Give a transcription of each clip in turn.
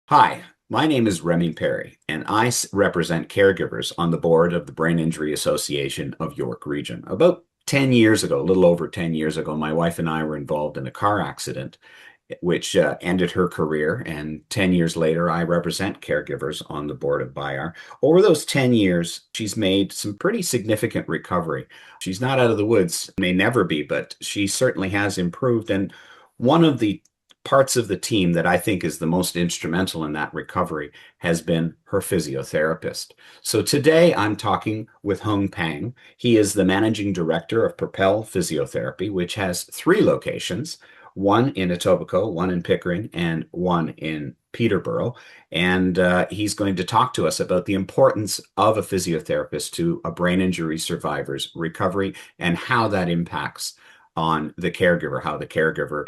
Hi, my name is Remy Perry, and I represent caregivers on the board of the Brain Injury Association of York Region. About 10 years ago, a little over 10 years ago, my wife and I were involved in a car accident which ended her career. And 10 years later, I represent caregivers on the board of BIAR. Over those 10 years, she's made some pretty significant recovery. She's not out of the woods, may never be, but she certainly has improved. And one of the parts of the team that I think is the most instrumental in that recovery has been her physiotherapist. So today I'm talking with Hoong Phang. He is the managing director of Propel Physiotherapy, which has three locations, one in Etobicoke, one in Pickering, and one in Peterborough. And he's going to talk to us about the importance of a physiotherapist to a brain injury survivor's recovery and how that impacts on the caregiver, how the caregiver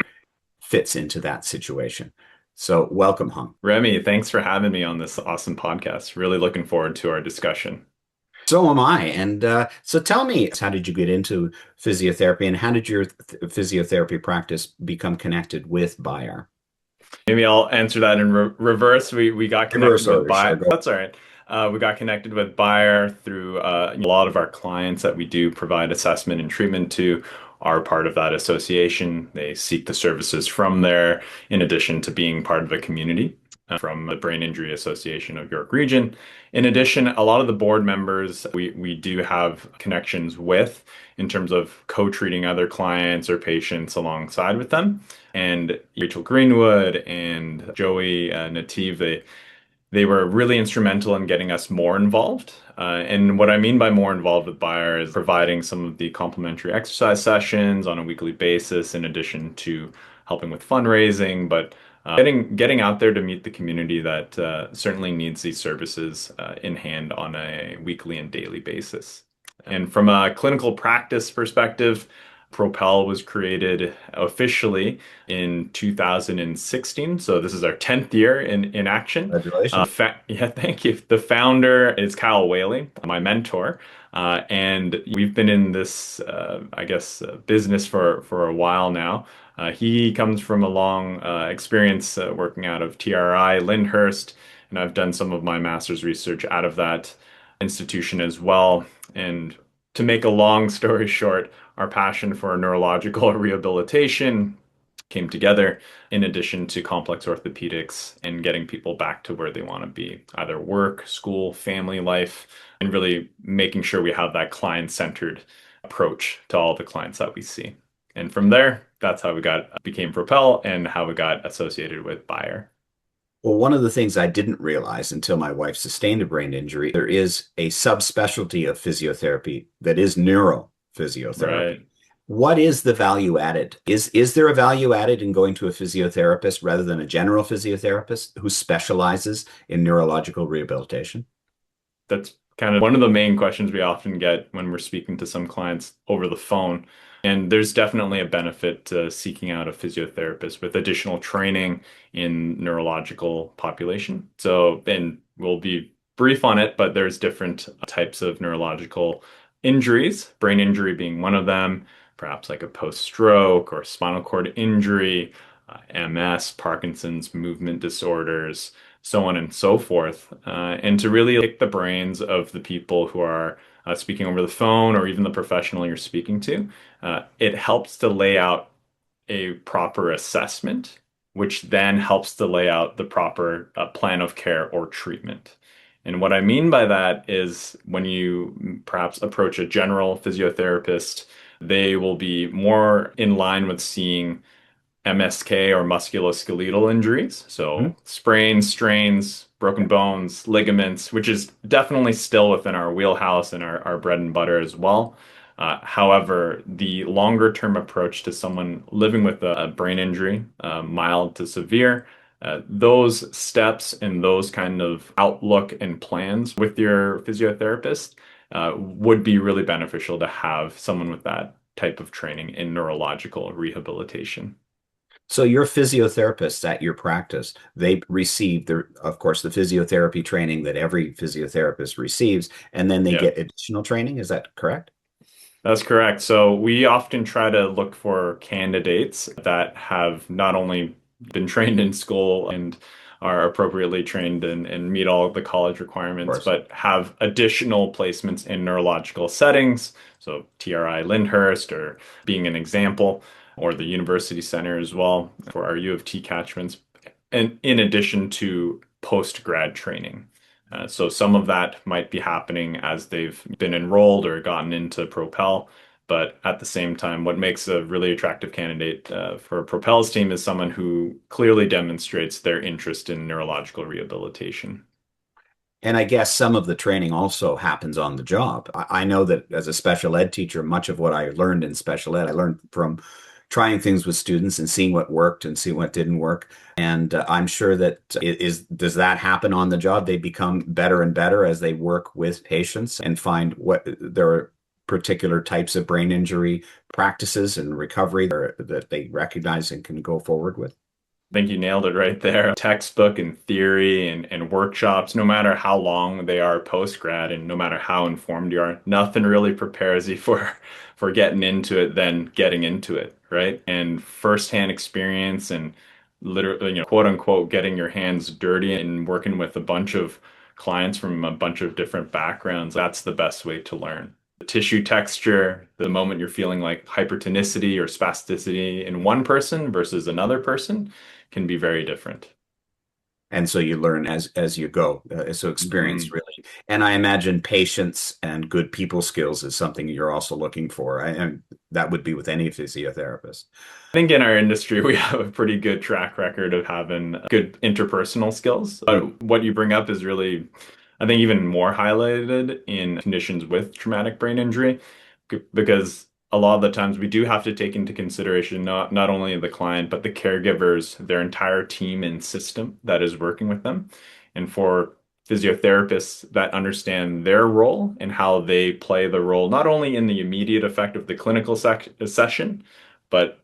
fits into that situation. So welcome, Hung. Remy, thanks for having me on this awesome podcast. Really looking forward to our discussion. So am I. And so tell me, how did you get into physiotherapy and how did your physiotherapy practice become connected with BIAR? Maybe I'll answer that in reverse. We got Reverse connected with order, sure. Buyer. Go. That's all right. We got connected with Buyer through a lot of our clients that we do provide assessment and treatment to are part of that association. They seek the services from there, in addition to being part of a community from the Brain Injury Association of York Region. In addition, a lot of the board members we do have connections with in terms of co-treating other clients or patients alongside with them. And Rachel Greenwood and Joey Nativ, they were really instrumental in getting us more involved. And what I mean by more involved with Bayer is providing some of the complementary exercise sessions on a weekly basis, in addition to helping with fundraising, but getting out there to meet the community that certainly needs these services in hand on a weekly and daily basis. And from a clinical practice perspective, Propel was created officially in 2016. So this is our 10th year in action. Congratulations. Yeah, thank you. The founder is Kyle Whaley, my mentor. And we've been in this, business for a while now. He comes from a long experience working out of TRI, Lyndhurst, and I've done some of my master's research out of that institution as well. And to make a long story short, our passion for neurological rehabilitation came together in addition to complex orthopedics and getting people back to where they want to be, either work, school, family life, and really making sure we have that client-centered approach to all the clients that we see. And from there, that's how we became Propel and how we got associated with Bayer. Well, one of the things I didn't realize until my wife sustained a brain injury, there is a subspecialty of physiotherapy that is neurophysiotherapy. Right. What is the value added? Is there a value added in going to a physiotherapist rather than a general physiotherapist who specializes in neurological rehabilitation? That's kind of one of the main questions we often get when we're speaking to some clients over the phone. And there's definitely a benefit to seeking out a physiotherapist with additional training in neurological population. So, and we'll be brief on it, but there's different types of neurological injuries, brain injury being one of them, perhaps like a post-stroke or spinal cord injury, MS, Parkinson's, movement disorders, so on and so forth, and to really pick the brains of the people who are speaking over the phone or even the professional you're speaking to. It helps to lay out a proper assessment, which then helps to lay out the proper plan of care or treatment. And what I mean by that is when you perhaps approach a general physiotherapist, they will be more in line with seeing MSK or musculoskeletal injuries. Mhm. So sprains, strains, broken bones, ligaments, which is definitely still within our wheelhouse and our bread and butter as well. However, the longer term approach to someone living with a brain injury, mild to severe, those steps and those kind of outlook and plans with your physiotherapist would be really beneficial to have someone with that type of training in neurological rehabilitation. So your physiotherapists at your practice, they receive of course, the physiotherapy training that every physiotherapist receives, and then they Yeah. get additional training. Is that correct? That's correct. So we often try to look for candidates that have not only been trained in school and are appropriately trained and meet all of the college Of requirements, course. but have additional placements in neurological settings. So TRI Lyndhurst or being an example, or the University Center as well for our U of T catchments, and in addition to post-grad training. So some of that might be happening as they've been enrolled or gotten into Propel. But at the same time, what makes a really attractive candidate for Propel's team is someone who clearly demonstrates their interest in neurological rehabilitation. And I guess some of the training also happens on the job. I know that as a special ed teacher, much of what I learned in special ed, I learned from trying things with students and seeing what worked and seeing what didn't work. And I'm sure that does that happen on the job? They become better and better as they work with patients and find what there are particular types of brain injury practices and recovery that they recognize and can go forward with. I think you nailed it right there. Textbook and theory and workshops, no matter how long they are post grad and no matter how informed you are, nothing really prepares you for getting into it than getting into it, right? And firsthand experience and literally, quote unquote, getting your hands dirty and working with a bunch of clients from a bunch of different backgrounds, that's the best way to learn. The tissue texture, the moment you're feeling like hypertonicity or spasticity in one person versus another person can be very different. And so you learn as you go. So experience Mhm. really, and I imagine patience and good people skills is something you're also looking for, and that would be with any physiotherapist. I think in our industry, we have a pretty good track record of having good interpersonal skills. Mm. What you bring up is really, I think, even more highlighted in conditions with traumatic brain injury, because a lot of the times we do have to take into consideration not only the client, but the caregivers, their entire team and system that is working with them. And for physiotherapists that understand their role and how they play the role, not only in the immediate effect of the clinical session, but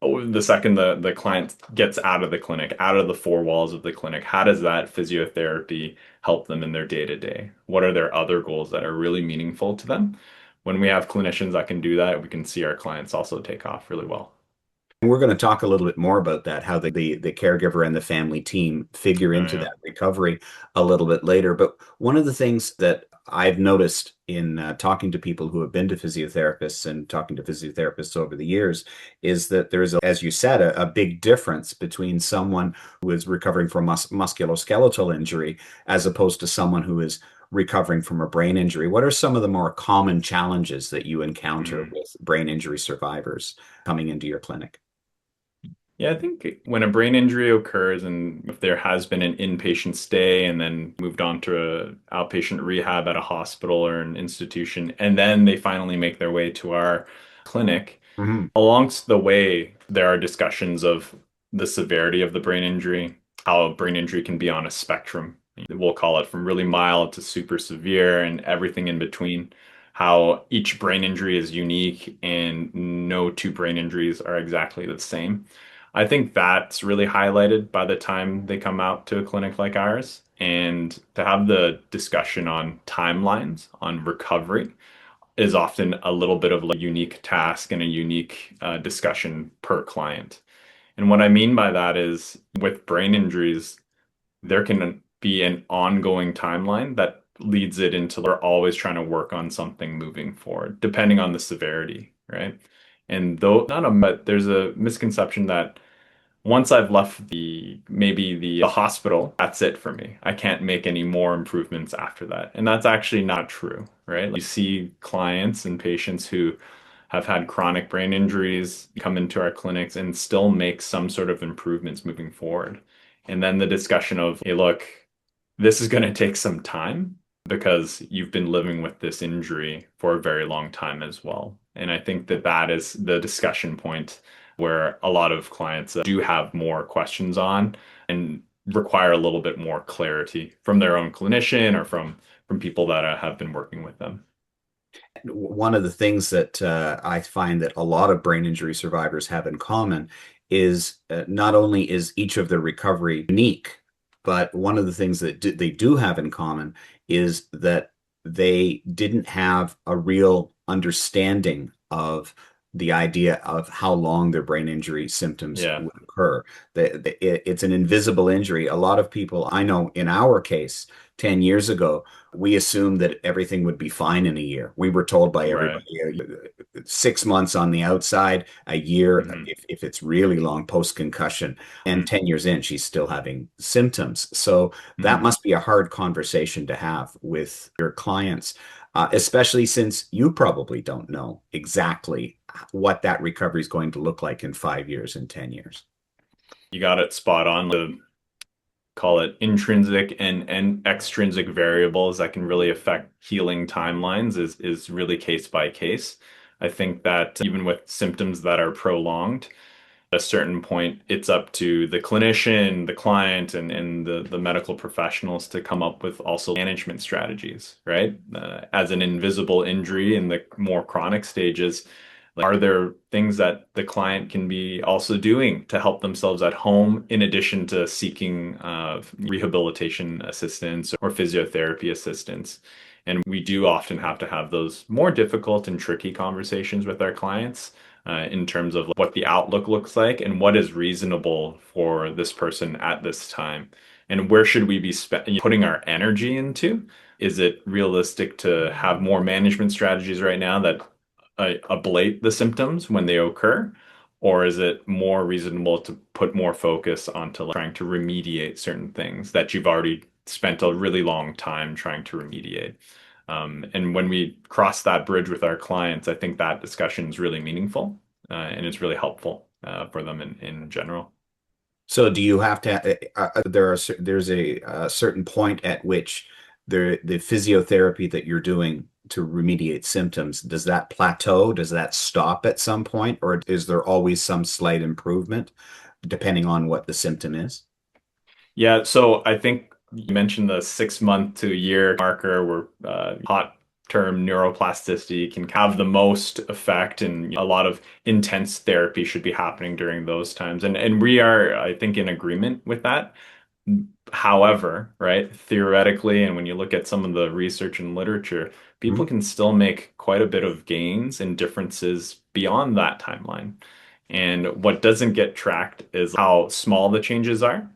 the second the client gets out of the clinic, out of the four walls of the clinic, how does that physiotherapy help them in their day to day? What are their other goals that are really meaningful to them? When we have clinicians that can do that, we can see our clients also take off really well. We're going to talk a little bit more about that, how the caregiver and the family team figure Oh, into yeah. that recovery a little bit later. But one of the things that I've noticed in talking to people who have been to physiotherapists and talking to physiotherapists over the years is that there is, as you said, a big difference between someone who is recovering from musculoskeletal injury as opposed to someone who is recovering from a brain injury. What are some of the more common challenges that you encounter Mhm. with brain injury survivors coming into your clinic? Yeah, I think when a brain injury occurs and if there has been an inpatient stay and then moved on to a outpatient rehab at a hospital or an institution, and then they finally make their way to our clinic, Mhm. alongst the way, there are discussions of the severity of the brain injury, how a brain injury can be on a spectrum. We'll call it from really mild to super severe and everything in between. How each brain injury is unique and no two brain injuries are exactly the same. I think that's really highlighted by the time they come out to a clinic like ours. And to have the discussion on timelines, on recovery, is often a little bit of a unique task and a unique discussion per client. And what I mean by that is with brain injuries, there can be an ongoing timeline that leads it into we're always trying to work on something moving forward, depending on the severity, right? And though not a but there's a misconception that once I've left the hospital, that's it for me. I can't make any more improvements after that. And that's actually not true, right? You see clients and patients who have had chronic brain injuries come into our clinics and still make some sort of improvements moving forward. And then the discussion of, hey, look, this is going to take some time because you've been living with this injury for a very long time as well. And I think that that is the discussion point where a lot of clients do have more questions on and require a little bit more clarity from their own clinician or from people that have been working with them. One of the things that I find that a lot of brain injury survivors have in common is not only is each of their recovery unique, but one of the things that they do have in common is that they didn't have a real understanding of the idea of how long their brain injury symptoms Yeah, would occur. It's an invisible injury. A lot of people I know in our case, 10 years ago, we assumed that everything would be fine in a year. We were told by right. everybody 6 months on the outside, a year Hmm. if it's really long post-concussion, and Hmm. 10 years in, she's still having symptoms. So that Hmm. must be a hard conversation to have with your clients, especially since you probably don't know exactly what that recovery is going to look like in 5 years and 10 years. You got it spot on. The call it intrinsic and extrinsic variables that can really affect healing timelines is really case by case. I think that even with symptoms that are prolonged, at a certain point, it's up to the clinician, the client, and the medical professionals to come up with also management strategies, right? As an invisible injury in the more chronic stages, like, are there things that the client can be also doing to help themselves at home in addition to seeking rehabilitation assistance or physiotherapy assistance? And we do often have to have those more difficult and tricky conversations with our clients in terms of what the outlook looks like and what is reasonable for this person at this time. And where should we be putting our energy into? Is it realistic to have more management strategies right now that ablate the symptoms when they occur? Or is it more reasonable to put more focus onto like, trying to remediate certain things that you've already spent a really long time trying to remediate? And when we cross that bridge with our clients, I think that discussion is really meaningful and it's really helpful for them in general. So do you have to, there's a certain point at which the physiotherapy that you're doing to remediate symptoms, does that plateau? Does that stop at some point? Or is there always some slight improvement depending on what the symptom is? Yeah, so I think you mentioned the 6 month to a year marker where hot term neuroplasticity can have the most effect, and a lot of intense therapy should be happening during those times. And we are, I think, in agreement with that. However, right, theoretically, and when you look at some of the research and literature, people Mhm. can still make quite a bit of gains and differences beyond that timeline. And what doesn't get tracked is how small the changes are.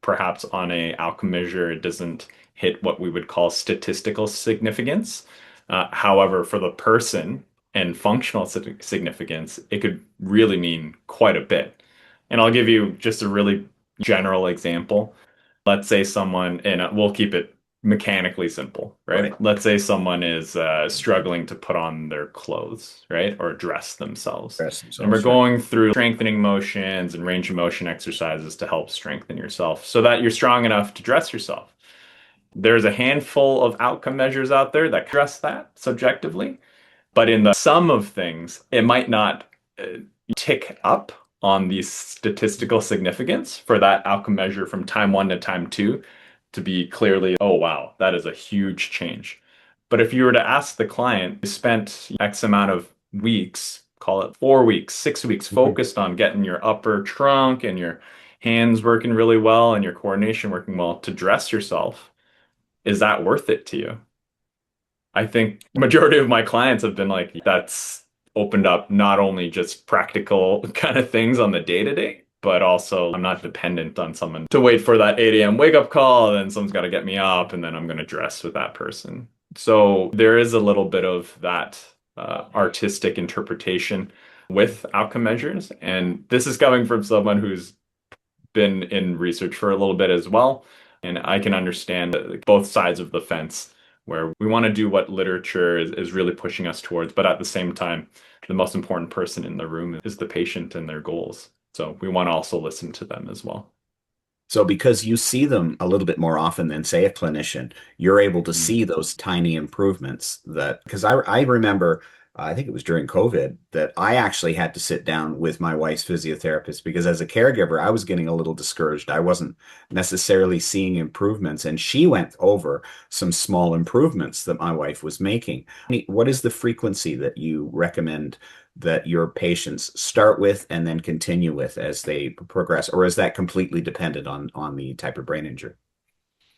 Perhaps on a outcome measure, it doesn't hit what we would call statistical significance. However, for the person and functional significance, it could really mean quite a bit. And I'll give you just a really general example. Let's say someone, and we'll keep it mechanically simple, right? Right. Let's say someone is struggling to put on their clothes, right? Or dress themselves. Rest And we're themselves, right. going through strengthening motions and range of motion exercises to help strengthen yourself so that you're strong enough to dress yourself. There's a handful of outcome measures out there that address that subjectively. But in the sum of things, it might not uh, tick up on the statistical significance for that outcome measure from time one to time two to be clearly, oh, wow, that is a huge change. But if you were to ask the client, you spent X amount of weeks, call it 4 weeks, 6 weeks, Mhm. focused on getting your upper trunk and your hands working really well and your coordination working well to dress yourself, is that worth it to you? I think majority of my clients have been like, that's opened up not only just practical kind of things on the day to day, but also I'm not dependent on someone to wait for that 8 a.m. wake up call, and then someone's got to get me up, and then I'm going to dress with that person. So there is a little bit of that artistic interpretation with outcome measures. And this is coming from someone who's been in research for a little bit as well. And I can understand like, both sides of the fence where we want to do what literature is really pushing us towards, but at the same time, the most important person in the room is the patient and their goals. So we want to also listen to them as well. So because you see them a little bit more often than, say, a clinician, you're able to Mhm. see those tiny improvements that, because I remember, I think it was during COVID that I actually had to sit down with my wife's physiotherapist because as a caregiver, I was getting a little discouraged. I wasn't necessarily seeing improvements, and she went over some small improvements that my wife was making. What is the frequency that you recommend that your patients start with and then continue with as they progress, or is that completely dependent on the type of brain injury?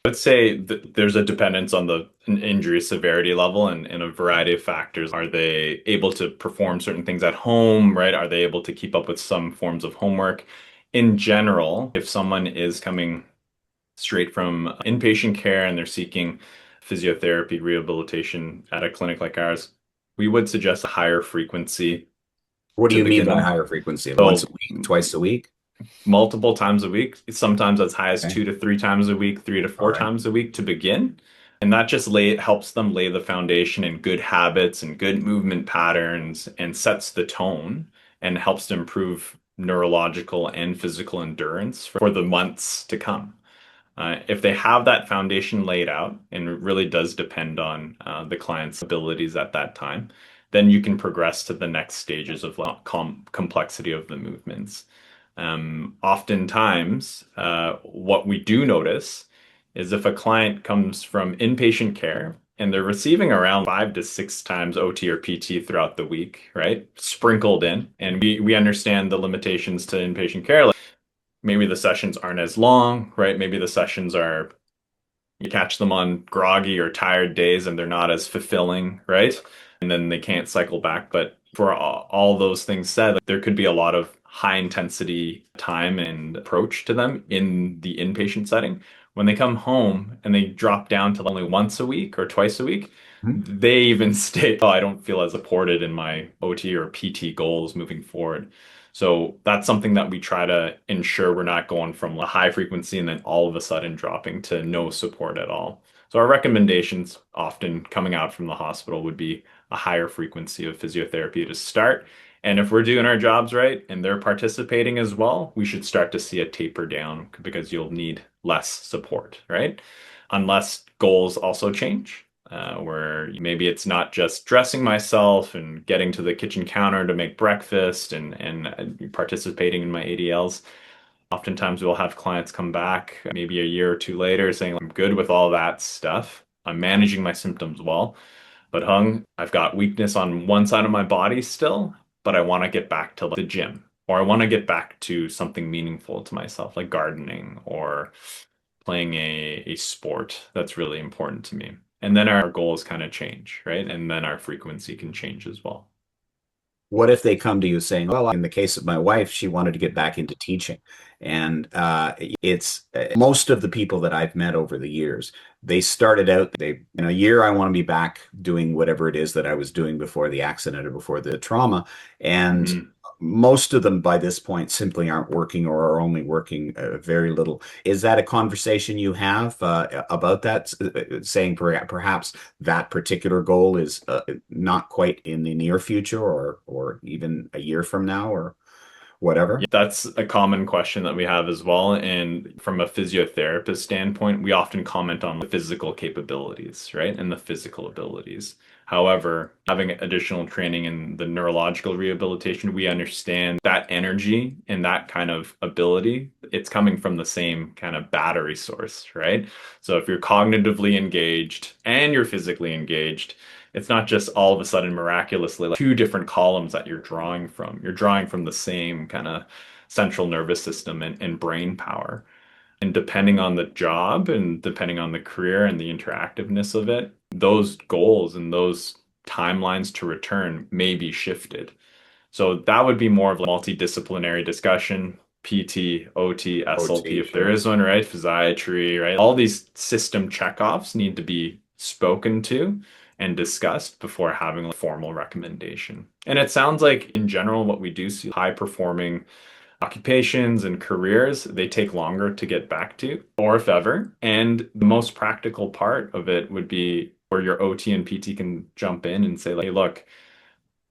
Let's say there's a dependence on the injury severity level and a variety of factors. Are they able to perform certain things at home, right? Are they able to keep up with some forms of homework? In general, if someone is coming straight from inpatient care and they're seeking physiotherapy rehabilitation at a clinic like ours, we would suggest a higher frequency What do to you mean by begin. higher frequency? Once a So week, twice a week? multiple times a week, sometimes as high as Okay. 2 to 3 times a week, three to All four right. times a week to begin. And that just helps them lay the foundation in good habits and good movement patterns and sets the tone and helps to improve neurological and physical endurance for the months to come. If they have that foundation laid out, and it really does depend on the client's abilities at that time, then you can progress to the next stages of complexity of the movements. Oftentimes, what we do notice is if a client comes from inpatient care and they're receiving around 5 to 6 times OT or PT throughout the week, right? Sprinkled in. And we understand the limitations to inpatient care. Like maybe the sessions aren't as long, right? Maybe the sessions are you catch them on groggy or tired days and they're not as fulfilling, right? And then they can't cycle back. But for all those things said, like, there could be a lot of high intensity time and approach to them in the inpatient setting. When they come home and they drop down to only once a week or twice a week, Mhm. they even state, "Oh, I don't feel as supported in my OT or PT goals moving forward." So that's something that we try to ensure we're not going from a high frequency and then all of a sudden dropping to no support at all. So our recommendations often coming out from the hospital would be a higher frequency of physiotherapy to start. And if we're doing our jobs right and they're participating as well, we should start to see a taper down because you'll need less support, right? Unless goals also change where maybe it's not just dressing myself and getting to the kitchen counter to make breakfast and participating in my ADLs. Oftentimes we'll have clients come back maybe a year or two later saying, I'm good with all that stuff. I'm managing my symptoms well, but Hung, I've got weakness on one side of my body still, but I want to get back to the gym or I want to get back to something meaningful to myself, like gardening or playing a sport that's really important to me. And then our goals kind of change, right? And then our frequency can change as well. What if they come to you saying, well, in the case of my wife, she wanted to get back into teaching. And it's most of the people that I've met over the years, they started out, in a year, I want to be back doing whatever it is that I was doing before the accident or before the trauma. And Mhm. most of them by this point simply aren't working or are only working very little. Is that a conversation you have about that, saying perhaps that particular goal is not quite in the near future or even a year from now or Yeah, whatever? that's a common question that we have as well. And from a physiotherapist standpoint, we often comment on the physical capabilities, right? And the physical abilities. However, having additional training in the neurological rehabilitation, we understand that energy and that kind of ability, it's coming from the same kind of battery source, right? So if you're cognitively engaged and you're physically engaged, it's not just all of a sudden miraculously like two different columns that you're drawing from. You're drawing from the same kind of central nervous system and brain power. And depending on the job and depending on the career and the interactiveness of it, those goals and those timelines to return may be shifted. So that would be more of a multidisciplinary discussion. PT, OT, SLP, OT, if there sure. is one, right? Physiatry, right? All these system checkoffs need to be spoken to and discussed before having a formal recommendation. And it sounds like in general, what we do see high performing occupations and careers, they take longer to get back to, or if ever. And the most practical part of it would be where your OT and PT can jump in and say, like, hey, look,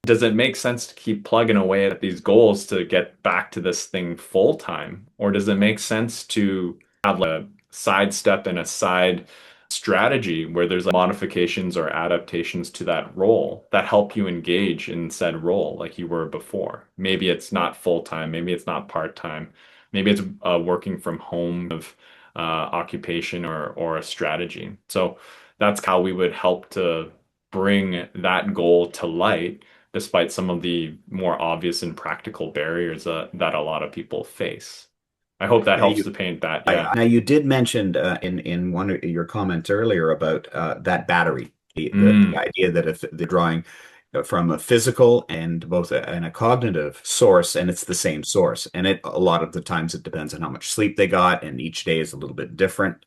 does it make sense to keep plugging away at these goals to get back to this thing full time? Or does it make sense to have like a sidestep and a side strategy where there's like modifications or adaptations to that role that help you engage in said role like you were before? Maybe it's not full time, maybe it's not part time, maybe it's working from home of occupation or a strategy. So that's how we would help to bring that goal to light despite some of the more obvious and practical barriers that a lot of people face. I hope that Now helps you, to paint that. Yeah. now you did mention in one of your comments earlier about that battery, the Mm, idea that if they're drawing from a physical and both and a cognitive source, and it's the same source, and it a lot of the times it depends on how much sleep they got, and each day is a little bit different.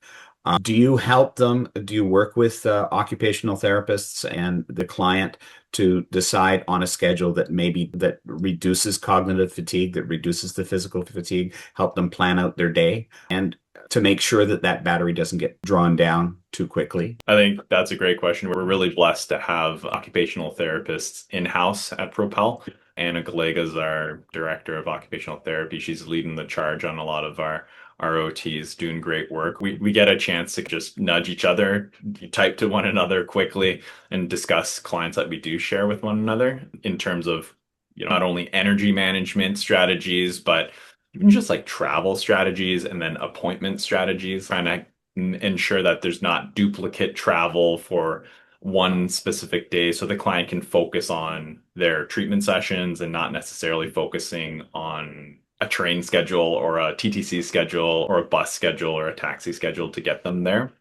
Do you help them? Do you work with occupational therapists and the client to decide on a schedule that maybe that reduces cognitive fatigue, that reduces the physical fatigue, help them plan out their day, and to make sure that that battery doesn't get drawn down too quickly? I think that's a great question. We're really blessed to have occupational therapists in-house at Propel. Anna Galega is our director of occupational therapy. She's leading the charge on a lot of our OTs, doing great work. We get a chance to just nudge each other, type to one another quickly, and discuss clients that we do share with one another in terms of, not only energy management strategies, but even just like travel strategies and then appointment strategies, trying to ensure that there's not duplicate travel for one specific day so the client can focus on their treatment sessions and not necessarily focusing on a train schedule or a TTC schedule or a bus schedule or a taxi schedule to get them there.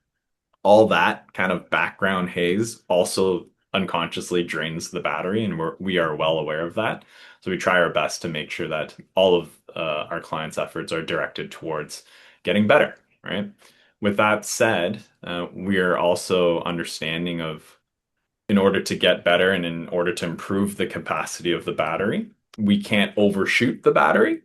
All that kind of background haze also unconsciously drains the battery, and we are well aware of that. So we try our best to make sure that all of our clients' efforts are directed towards getting better, right? With that said, we are also understanding of in order to get better and in order to improve the capacity of the battery, we can't overshoot the battery,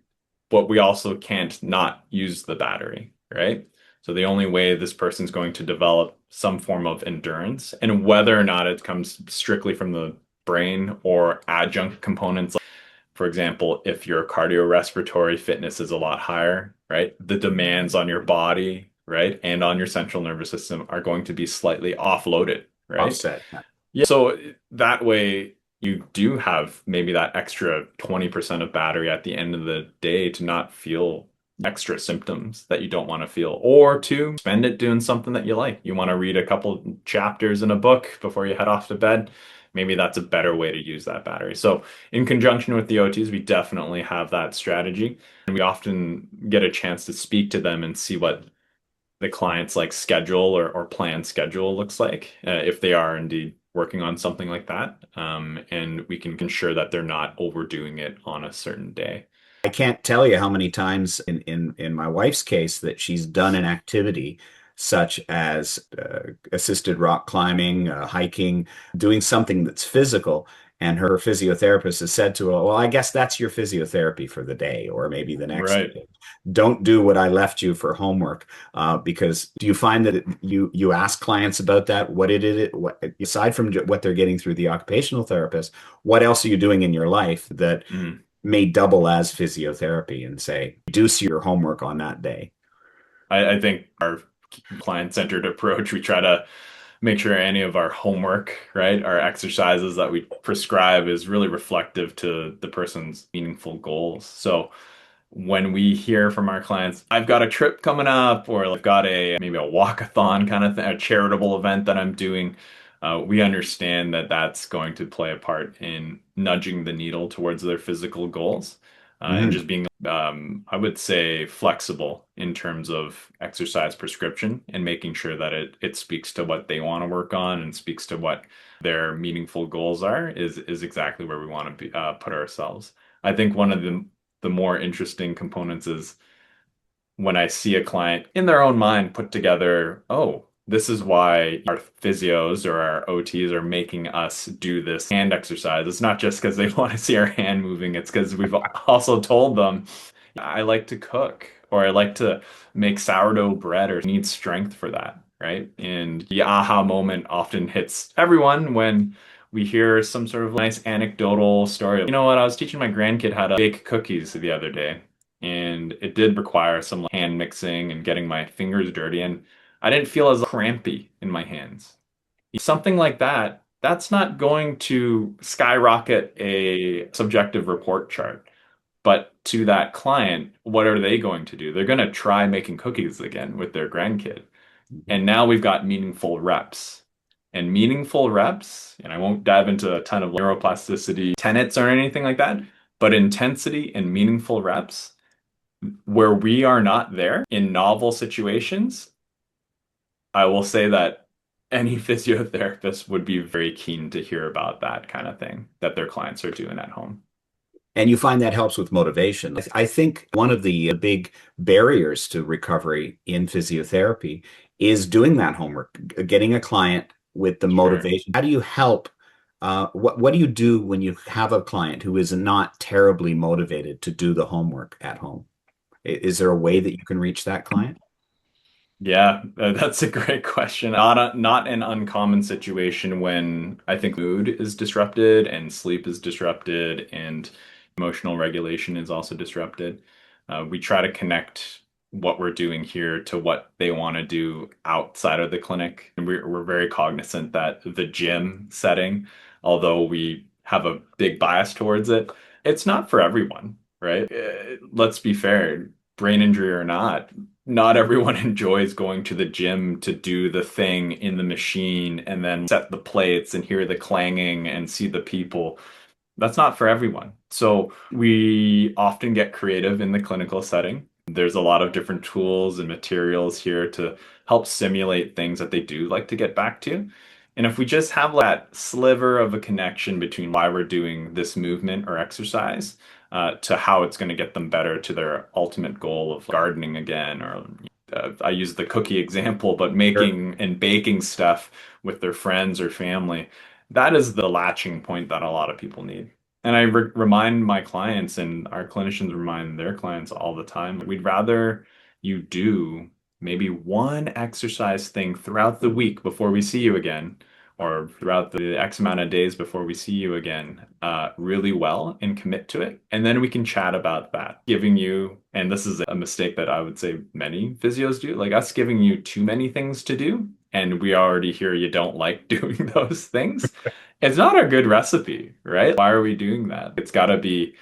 but we also can't not use the battery, right? So the only way this person's going to develop some form of endurance, and whether or not it comes strictly from the brain or adjunct components, for example, if your cardiorespiratory fitness is a lot higher, right, the demands on your body, right, and on your central nervous system are going to be slightly offloaded, right? Offset. Yeah. So that way you do have maybe that extra 20% of battery at the end of the day to not feel extra symptoms that you don't want to feel, or to spend it doing something that you like. You want to read a couple chapters in a book before you head off to bed. Maybe that's a better way to use that battery. So in conjunction with the OTs, we definitely have that strategy. And we often get a chance to speak to them and see what the client's like schedule or plan schedule looks like, if they are indeed working on something like that. And we can ensure that they're not overdoing it on a certain day. I can't tell you how many times in my wife's case that she's done an activity such as assisted rock climbing, hiking, doing something that's physical. And her physiotherapist has said to her, well, I guess that's your physiotherapy for the day, or maybe the next Right. day. Don't do what I left you for homework. Because do you find that you ask clients about that? What did it, what, aside from what they're getting through the occupational therapist, what else are you doing in your life that Mm. may double as physiotherapy and say, reduce your homework on that day? I think our client-centered approach, we try to make sure any of our homework, right, our exercises that we prescribe is really reflective to the person's meaningful goals. So when we hear from our clients, I've got a trip coming up, or I've got a maybe a walkathon kind of thing, a charitable event that I'm doing, we understand that that's going to play a part in nudging the needle towards their physical goals, and Mhm. just being, I would say, flexible in terms of exercise prescription and making sure that it speaks to what they want to work on and speaks to what their meaningful goals are is exactly where we want to be, put ourselves. I think one of the more interesting components is when I see a client in their own mind put together, oh, this is why our physios or our OTs are making us do this hand exercise. It's not just because they want to see our hand moving, it's because we've also told them, I like to cook or I like to make sourdough bread or need strength for that, right? And the aha moment often hits everyone when we hear some sort of nice anecdotal story. You know what? I was teaching my grandkid how to bake cookies the other day, and it did require some hand mixing and getting my fingers dirty, and I didn't feel as crampy in my hands. Something like that, that's not going to skyrocket a subjective report chart. But to that client, what are they going to do? They're going to try making cookies again with their grandkid. And now we've got meaningful reps. And meaningful reps, and I won't dive into a ton of neuroplasticity tenets or anything like that, but intensity and meaningful reps Where we are not there in novel situations, I will say that any physiotherapist would be very keen to hear about that kind of thing that their clients are doing at home. And you find that helps with motivation. I think one of the big barriers to recovery in physiotherapy is doing that homework, getting a client with the Sure. motivation. How do you help? What do you do when you have a client who is not terribly motivated to do the homework at home? Is there a way that you can reach that client? Yeah, that's a great question. Not an uncommon situation when I think mood is disrupted and sleep is disrupted and emotional regulation is also disrupted. We try to connect what we're doing here to what they want to do outside of the clinic. And we're very cognizant that the gym setting, although we have a big bias towards it, it's not for everyone, right? Let's be fair, brain injury or not everyone enjoys going to the gym to do the thing in the machine and then set the plates and hear the clanging and see the people. That's not for everyone. So we often get creative in the clinical setting. There's a lot of different tools and materials here to help simulate things that they do like to get back to. And if we just have that sliver of a connection between why we're doing this movement or exercise, to how it's going to get them better to their ultimate goal of gardening again, or I use the cookie example, but Sure. making and baking stuff with their friends or family, that is the latching point that a lot of people need. And I remind my clients, and our clinicians remind their clients all the time, we'd rather you do maybe one exercise thing throughout the week before we see you again, or throughout the X amount of days before we see you again, really well and commit to it. And then we can chat about that, giving you, and this is a mistake that I would say many physios do, like us giving you too many things to do. And we already hear you don't like doing those things. It's not a good recipe, right? Why are we doing that? It's got to be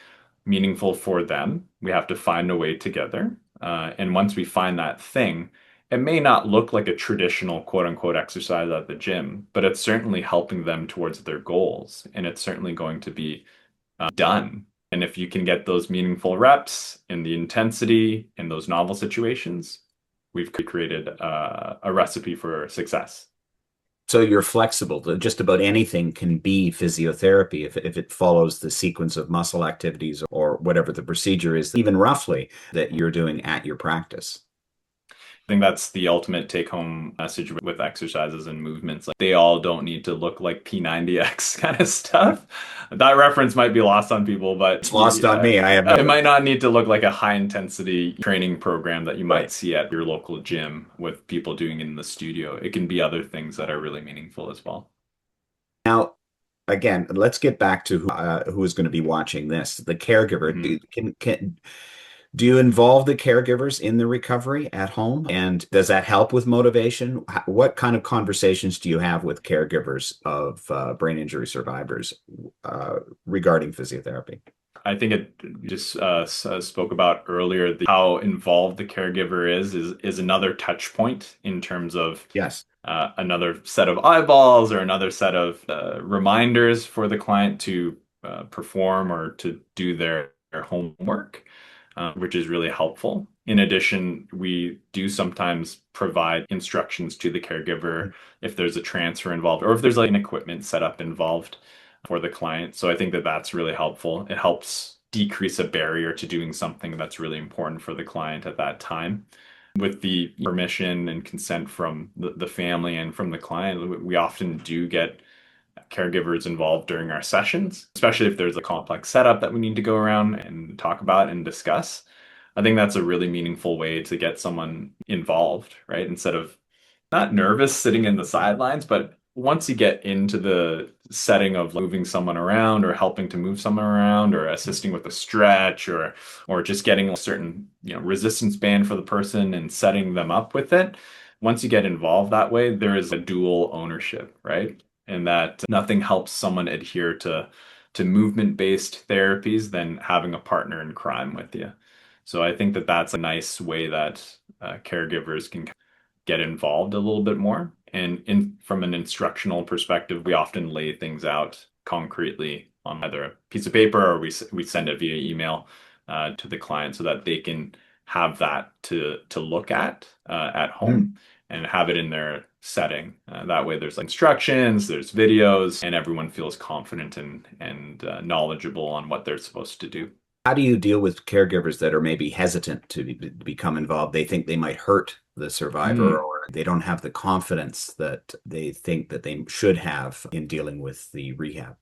meaningful for them. We have to find a way together. And once we find that thing, it may not look like a traditional quote unquote exercise at the gym, but it's certainly helping them towards their goals. And it's certainly going to be done. And if you can get those meaningful reps in the intensity in those novel situations, we've created a recipe for success. So you're flexible. Just about anything can be physiotherapy if it follows the sequence of muscle activities or whatever the procedure is, even roughly, that you're doing at your practice. I think that's the ultimate take-home message with exercises and movements. Like they all don't need to look like P90X kind of stuff. That reference might be lost on people, but It's lost on me. I have it no. might not need to look like a high-intensity training program that you Right. might see at your local gym with people doing it in the studio. It can be other things that are really meaningful as well. Now, again, let's get back to who is going to be watching this. The caregiver. Mhm. Do you involve the caregivers in the recovery at home? And does that help with motivation? What kind of conversations do you have with caregivers of brain injury survivors uh, regarding physiotherapy? I think it just spoke about earlier how involved the caregiver is another touch point in terms of Yes. another set of eyeballs or another set of reminders for the client to perform or to do their homework, which is really helpful. In addition, we do sometimes provide instructions to the caregiver if there's a transfer involved or if there's like an equipment setup involved for the client. So I think that that's really helpful. It helps decrease a barrier to doing something that's really important for the client at that time. With the permission and consent from the family and from the client, we often do get caregivers involved during our sessions, especially if there's a complex setup that we need to go around and talk about and discuss. I think that's a really meaningful way to get someone involved, right? Instead of not nervous sitting in the sidelines, but once you get into the setting of moving someone around or helping to move someone around or assisting with a stretch or just getting a certain, resistance band for the person and setting them up with it, once you get involved that way, there is a dual ownership, right? And that nothing helps someone adhere to movement-based therapies than having a partner in crime with you. So I think that that's a nice way that caregivers can get involved a little bit more. And from an instructional perspective, we often lay things out concretely on either a piece of paper or we send it via email to the client so that they can have that to look at Hmm. home and have it in their setting. That way, there's like instructions, there's videos, and everyone feels confident and knowledgeable on what they're supposed to do. How do you deal with caregivers that are maybe hesitant to become involved? They think they might hurt the survivor, Hmm. or they don't have the confidence that they think that they should have in dealing with the rehab.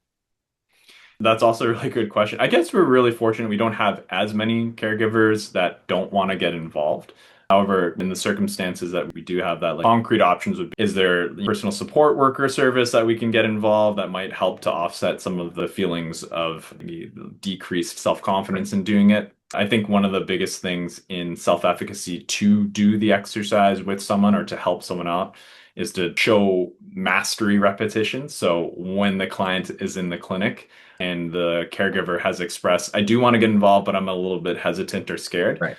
That's also a really good question. I guess we're really fortunate we don't have as many caregivers that don't want to get involved. However, in the circumstances that we do have that, like concrete options would be, is there personal support worker service that we can get involved that might help to offset some of the feelings of the decreased self-confidence in doing it? I think one of the biggest things in self-efficacy to do the exercise with someone or to help someone out is to show mastery repetition. So when the client is in the clinic, and the caregiver has expressed, I do want to get involved, but I'm a little bit hesitant or scared, Right.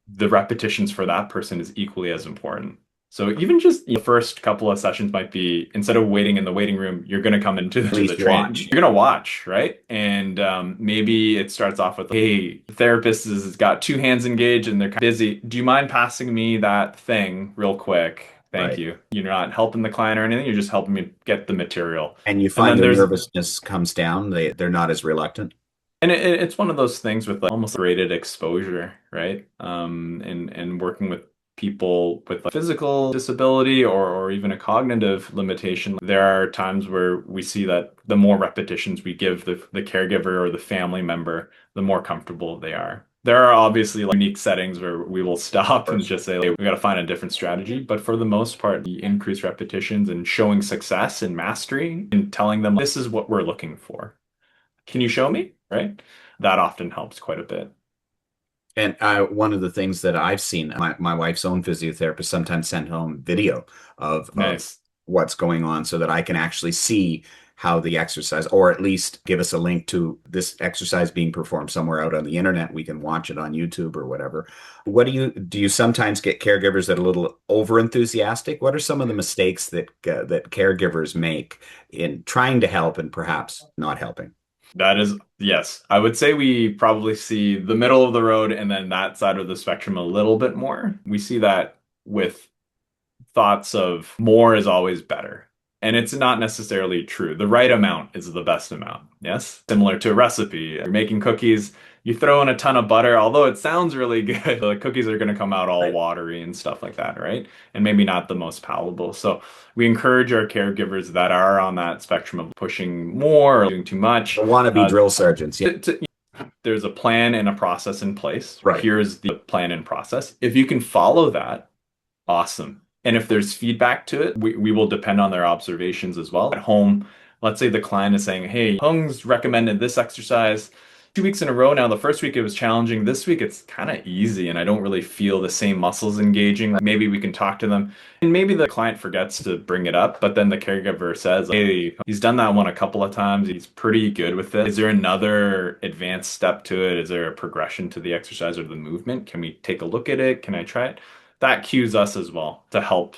the repetitions for that person is equally as important. So even just the first couple of sessions might be instead of waiting in the waiting room, you're going to come into At the least train. watch. You're going to watch, right? And maybe it starts off with, "Hey, the therapist has got two hands engaged and they're kind of busy. Do you mind passing me that thing real quick? Thank Right. you." You're not helping the client or anything. You're just helping me get the material. And you And find then their there's nervousness comes down. They're not as reluctant. And it's one of those things with like almost graded exposure, right? And working with people with a physical disability or even a cognitive limitation, there are times where we see that the more repetitions we give the caregiver or the family member, the more comfortable they are. There are obviously like unique settings where we will Of stop and course. just say, like, we got to find a different strategy. But for the most part, the increased repetitions and showing success and mastery and telling them this is what we're looking for. Can you show me? Right? That often helps quite a bit. And one of the things that I've seen, my wife's own physiotherapist sometimes send home video of Nice. what's going on so that I can actually see how the exercise, or at least give us a link to this exercise being performed somewhere out on the internet. We can watch it on YouTube or whatever. What do you sometimes get caregivers that are a little over enthusiastic? What are some of the mistakes that caregivers make in trying to help and perhaps not helping? That is, yes. I would say we probably see the middle of the road and then that side of the spectrum a little bit more. We see that with thoughts of more is always better. And it's not necessarily true. The right amount is the best amount. Yes. Similar to a recipe. You're making cookies, you throw in a ton of butter, although it sounds really good, the cookies are going to come out all Right. watery and stuff like that, right? And maybe not the most palatable. So we encourage our caregivers that are on that spectrum of pushing more or doing too The much. wannabe Uh, drill sergeants. Yeah. there's a plan and a process in place. Right. Here's the plan and process. If you can follow that, awesome. And if there's feedback to it, we will depend on their observations as well. At home, let's say the client is saying, "Hey, Hung's recommended this exercise 2 weeks in a row now. The first week it was challenging. This week it's kind of easy and I don't really feel the same muscles engaging. Like, maybe we can talk to them." And maybe the client forgets to bring it up, but then the caregiver says, "Hey, he's done that one a couple of times. He's pretty good with it. Is there another advanced step to it? Is there a progression to the exercise or the movement? Can we take a look at it? Can I try it?" That cues us as well to help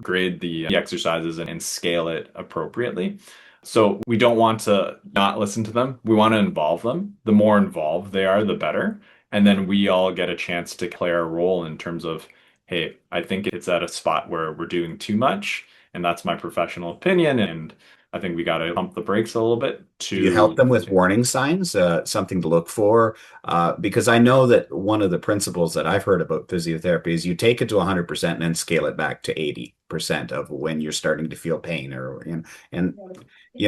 grade the exercises and scale it appropriately. So we don't want to not listen to them. We want to involve them. The more involved they are, the better. And then we all get a chance to play our role in terms of, hey, I think it's at a spot where we're doing too much, and that's my professional opinion. And I think we got to pump the brakes a little bit Do you help to. them with warning signs, something to look for? Because I know that one of the principles that I've heard about physiotherapy is you take it to 100% and then scale it back to 80% of when you're starting to feel pain, and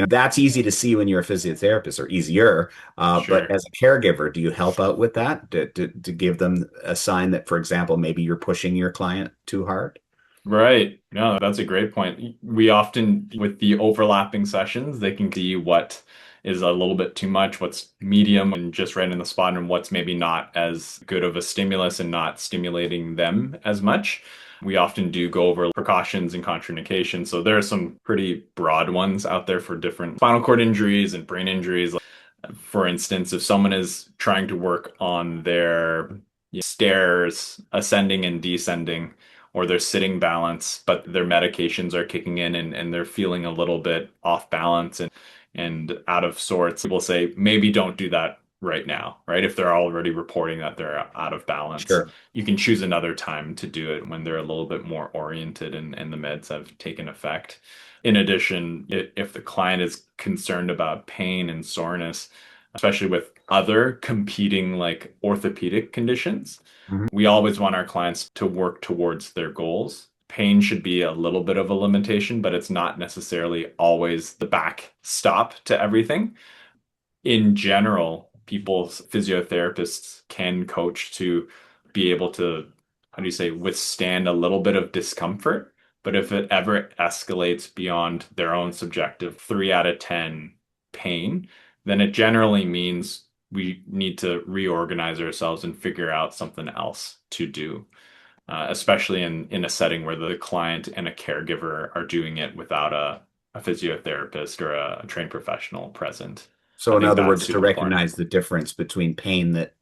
that's easy to see when you're a physiotherapist, or easier. But Sure. as a caregiver, do you help out with that to give them a sign that, for example, maybe you're pushing your client too hard? Right. No, that's a great point. We often, with the overlapping sessions, they can see what is a little bit too much, what's medium and just right in the spot, and what's maybe not as good of a stimulus and not stimulating them as much. We often do go over precautions and contraindications. So there are some pretty broad ones out there for different spinal cord injuries and brain injuries. For instance, if someone is trying to work on their stairs ascending and descending, or their sitting balance, but their medications are kicking in and they're feeling a little bit off balance and out of sorts, people say maybe don't do that right now, right? If they're already reporting that they're out of balance, Sure. you can choose another time to do it when they're a little bit more oriented and the meds have taken effect. In addition, if the client is concerned about pain and soreness, especially with other competing like orthopedic conditions, Mhm. we always want our clients to work towards their goals. Pain should be a little bit of a limitation, but it's not necessarily always the backstop to everything. In general, people's physiotherapists can coach to be able to, how do you say, withstand a little bit of discomfort. But if it ever escalates beyond their own subjective 3 out of 10 pain, then it generally means we need to reorganize ourselves and figure out something else to do, especially in a setting where the client and a caregiver are doing it without a physiotherapist or a trained professional present. So I in think other that's words, to super important. recognize the difference between pain that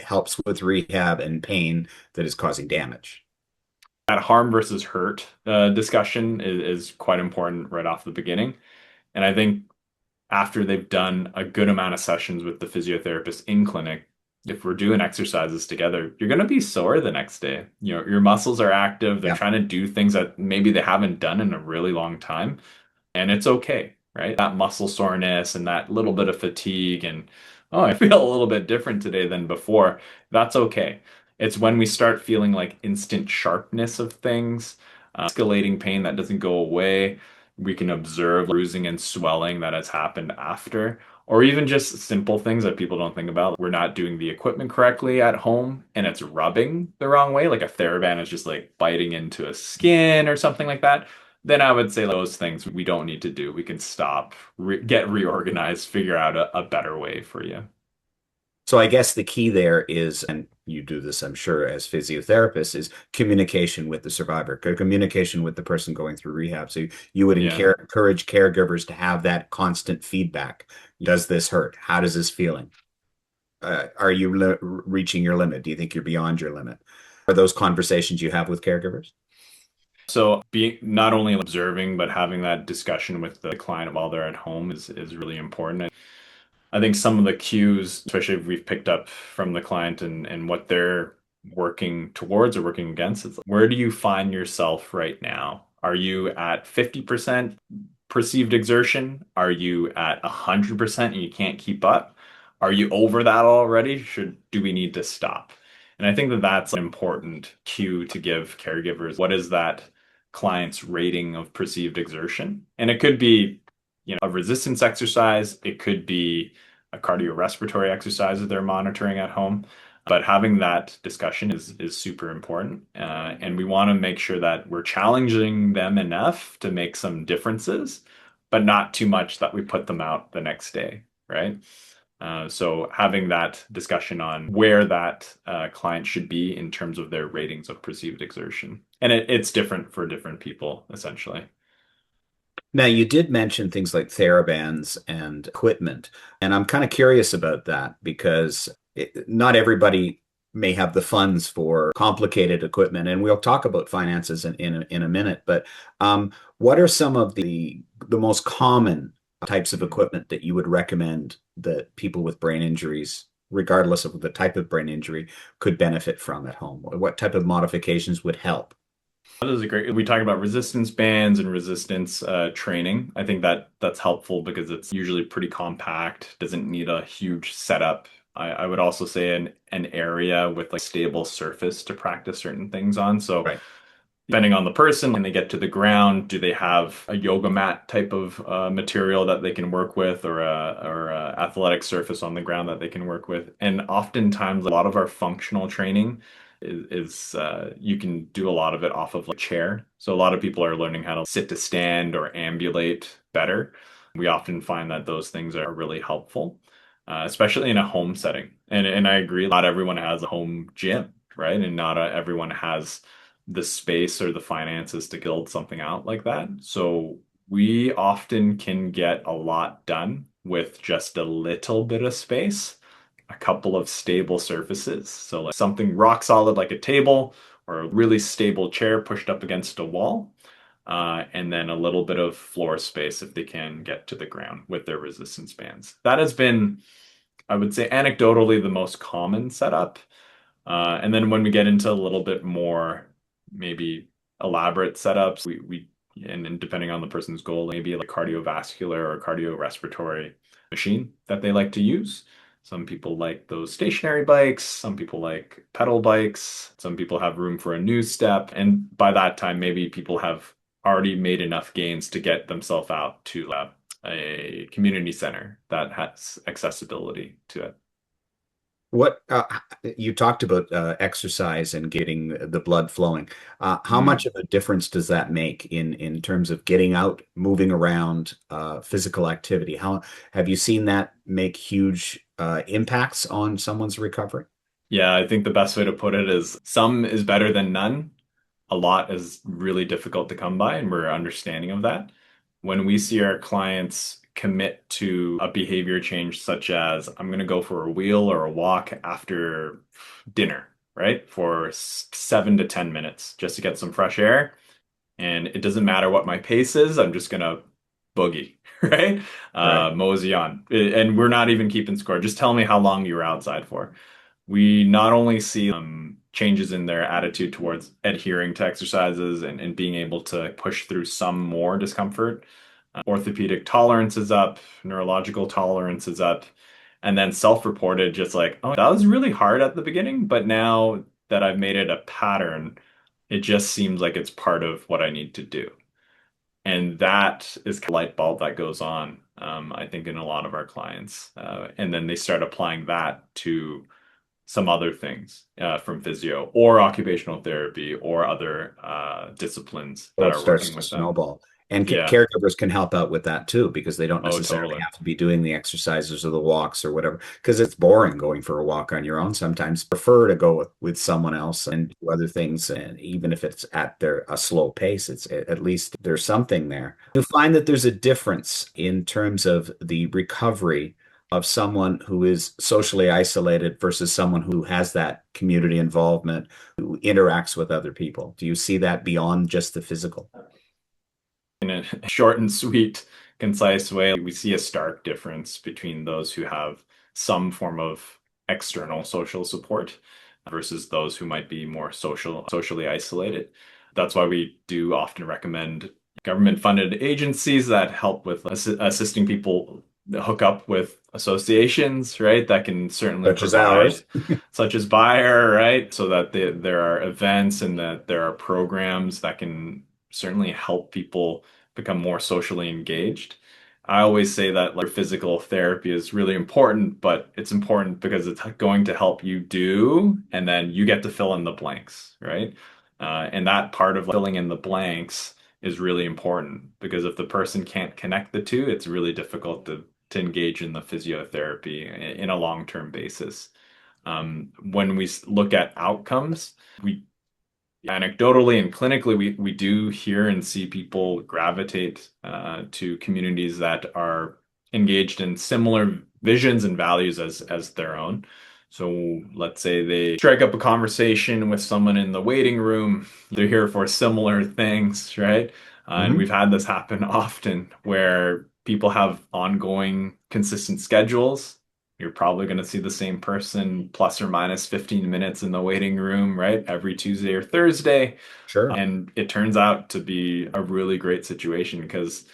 helps with rehab and pain that is causing damage. That harm versus hurt discussion is quite important right off the beginning. And I think after they've done a good amount of sessions with the physiotherapist in clinic, if we're doing exercises together, you're going to be sore the next day. You know, your muscles are active. They're Yeah. trying to do things that maybe they haven't done in a really long time. And it's okay, right? That muscle soreness and that little bit of fatigue and, oh, I feel a little bit different today than before. That's okay. It's when we start feeling like instant sharpness of things, escalating pain that doesn't go away. We can observe bruising and swelling that has happened after, or even just simple things that people don't think about. We're not doing the equipment correctly at home and it's rubbing the wrong way, like a TheraBand is just like biting into a skin or something like that. Then I would say those things we don't need to do. We can stop, get reorganized, figure out a better way for you. So I guess the key there is, and you do this, I'm sure, as physiotherapists, is communication with the survivor, communication with the person going through rehab. So you would Yeah. encourage caregivers to have that constant feedback. Does this hurt? How does this feeling? Are you reaching your limit? Do you think you're beyond your limit? Are those conversations you have with caregivers? So being not only observing, but having that discussion with the client while they're at home is really important. I think some of the cues, especially if we've picked up from the client and what they're working towards or working against, it's like, where do you find yourself right now? Are you at 50% perceived exertion? Are you at 100% and you can't keep up? Are you over that already? Do we need to stop? And I think that that's an important cue to give caregivers. What is that client's rating of perceived exertion? And it could be, a resistance exercise. It could be a cardiorespiratory exercise that they're monitoring at home. But having that discussion is super important. And we want to make sure that we're challenging them enough to make some differences, but not too much that we put them out the next day, right? So having that discussion on where that client should be in terms of their ratings of perceived exertion. And it's different for different people, essentially. Now, you did mention things like therabands and equipment, and I'm kind of curious about that because not everybody may have the funds for complicated equipment, and we'll talk about finances in a minute. But what are some of the most common types of Mhm. equipment that you would recommend that people with brain injuries, regardless of the type of brain injury, could benefit from at home? What type of modifications would help? That is a great. We talk about resistance bands and resistance training. I think that that's helpful because it's usually pretty compact, doesn't need a huge setup. I would also say an area with like stable surface to practice certain things on. So Right. depending on the person, when they get to the ground, do they have a yoga mat type of material that they can work with, or a athletic surface on the ground that they can work with? And oftentimes, a lot of our functional training is you can do a lot of it off of a chair. So a lot of people are learning how to sit to stand or ambulate better. We often find that those things are really helpful, especially in a home setting. And I agree, not everyone has a home gym, right? And not everyone has the space or the finances to build something out like that. So we often can get a lot done with just a little bit of space, a couple of stable surfaces. So like something rock solid like a table or a really stable chair pushed up against a wall. And then a little bit of floor space if they can get to the ground with their resistance bands. That has been I would say anecdotally the most common setup. And then when we get into a little bit more maybe elaborate setups, and depending on the person's goal, maybe like cardiovascular or cardiorespiratory machine that they like to use. Some people like those stationary bikes, some people like pedal bikes, some people have room for a new step. And by that time, maybe people have already made enough gains to get themselves out to a community center that has accessibility to it. What you talked about exercise and getting the blood flowing. How much Mm. of a difference does that make in terms of getting out, moving around, physical activity? How have you seen that make huge impacts on someone's recovery? Yeah, I think the best way to put it is some is better than none. A lot is really difficult to come by, and we're understanding of that. When we see our clients commit to a behavior change, such as I'm going to go for a wheel or a walk after dinner, right? For 7 to 10 minutes just to get some fresh air. And it doesn't matter what my pace is, I'm just going to boogie, right? Right. Mosey on. And we're not even keeping score. Just tell me how long you were outside for. We not only see changes in their attitude towards adhering to exercises and being able to push through some more discomfort. Orthopedic tolerance is up, neurological tolerance is up, and then self-reported just like, oh, that was really hard at the beginning, but now that I've made it a pattern, it just seems like it's part of what I need to do. And that is kind of light bulb that goes on, I think, in a lot of our clients. And then they start applying that to some other things from physio or occupational therapy or other disciplines So that it are starts working to with them. snowball. And Yeah. caregivers can help out with that too, because they don't Oh, necessarily totally. have to be doing the exercises or the walks or whatever, because it's boring going for a walk on your own. Sometimes prefer to go with someone else and do other things. And even if it's at a slow pace, it's at least there's something there. You find that there's a difference in terms of the recovery of someone who is socially isolated versus someone who has that community involvement, who interacts with other people. Do you see that beyond just the physical? In a short and sweet, concise way, we see a stark difference between those who have some form of external social support versus those who might be more socially isolated. That's why we do often recommend government-funded agencies that help with assisting people hook up with associations, right? That can certainly Such as provide, ours. such as Bayer, right? So that there are events and that there are programs that can certainly help people become more socially engaged. I always say that like physical therapy is really important, but it's important because it's going to help you do, and then you get to fill in the blanks, right? And that part of like, filling in the blanks is really important because if the person can't connect the two, it's really difficult to engage in the physiotherapy in a long-term basis. When we look at outcomes, we anecdotally and clinically, we do hear and see people gravitate to communities that are engaged in similar visions and values as their own. So let's say they strike up a conversation with someone in the waiting room. They're here for similar things, right? And Mhm. we've had this happen often where people have ongoing consistent schedules. You're probably going to see the same person plus or minus 15 minutes in the waiting room, right? Every Tuesday or Thursday. Sure. And it turns out to be a really great situation because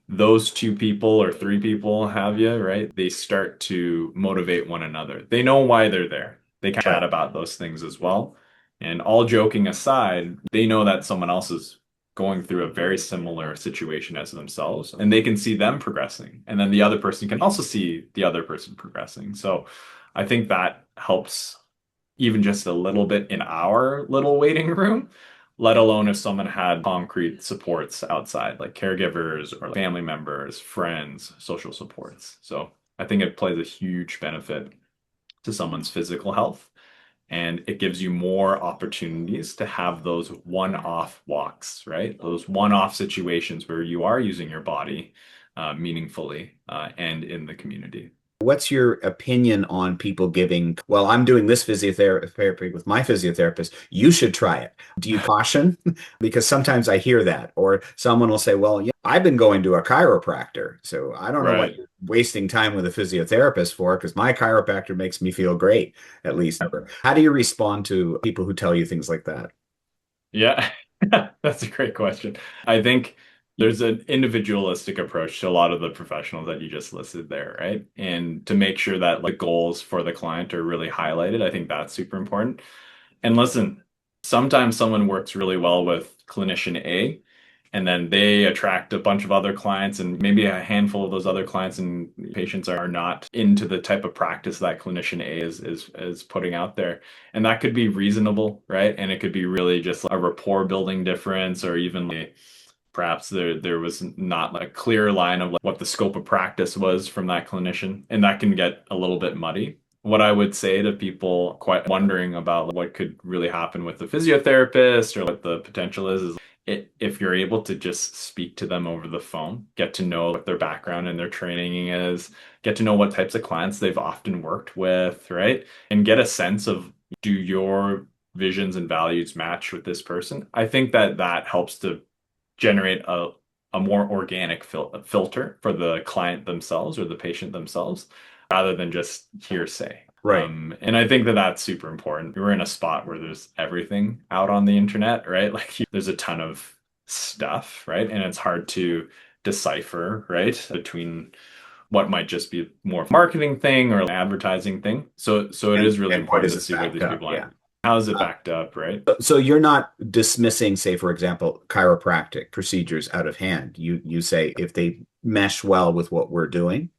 those two people or three people have you, right? They start to motivate one another. They know why they're there. They can chat Right. about those things as well. And all joking aside, they know that someone else is going through a very similar situation as themselves, and they can see them progressing. And then the other person can also see the other person progressing. So I think that helps even just a little bit in our little waiting room, let alone if someone had concrete supports outside, like caregivers or family members, friends, social supports. So I think it plays a huge benefit to someone's physical health. And it gives you more opportunities to have those one-off walks, right? Those one-off situations where you are using your body meaningfully and in the community. What's your opinion on people giving, well, I'm doing this physiotherapy with my physiotherapist. You should try it. Do you caution? Because sometimes I hear that, or someone will say, well, yeah, I've been going to a chiropractor, so I don't know what Right. wasting time with a physiotherapist for because my chiropractor makes me feel great, at least. How do you respond to people who tell you things like that? Yeah, that's a great question. I think there's an individualistic approach to a lot of the professionals that you just listed there, right? And to make sure that like goals for the client are really highlighted, I think that's super important. And listen, sometimes someone works really well with clinician A, and then they attract a bunch of other clients, and maybe a handful of those other clients and patients are not into the type of practice that clinician A is putting out there. And that could be reasonable, right? And it could be really just a rapport building difference, or even like perhaps there was not like a clear line of like what the scope of practice was from that clinician, and that can get a little bit muddy. What I would say to people quite wondering about what could really happen with the physiotherapist or what the potential is if you're able to just speak to them over the phone, get to know what their background and their training is, get to know what types of clients they've often worked with, right? And get a sense of, do your visions and values match with this person? I think that that helps to generate a more organic filter for the client themselves or the patient themselves rather than just hearsay. Right. And I think that that's super important. We're in a spot where there's everything out on the internet, right? Like there's a ton of stuff, right? And it's hard to decipher, right, between what might just be more of a marketing thing or an advertising thing. So it is really And what important is to it see where backed these up? people Yeah. are. How is it backed up, right? So you're not dismissing, say, for example, chiropractic procedures out of hand. You say if they mesh well with what we're doing.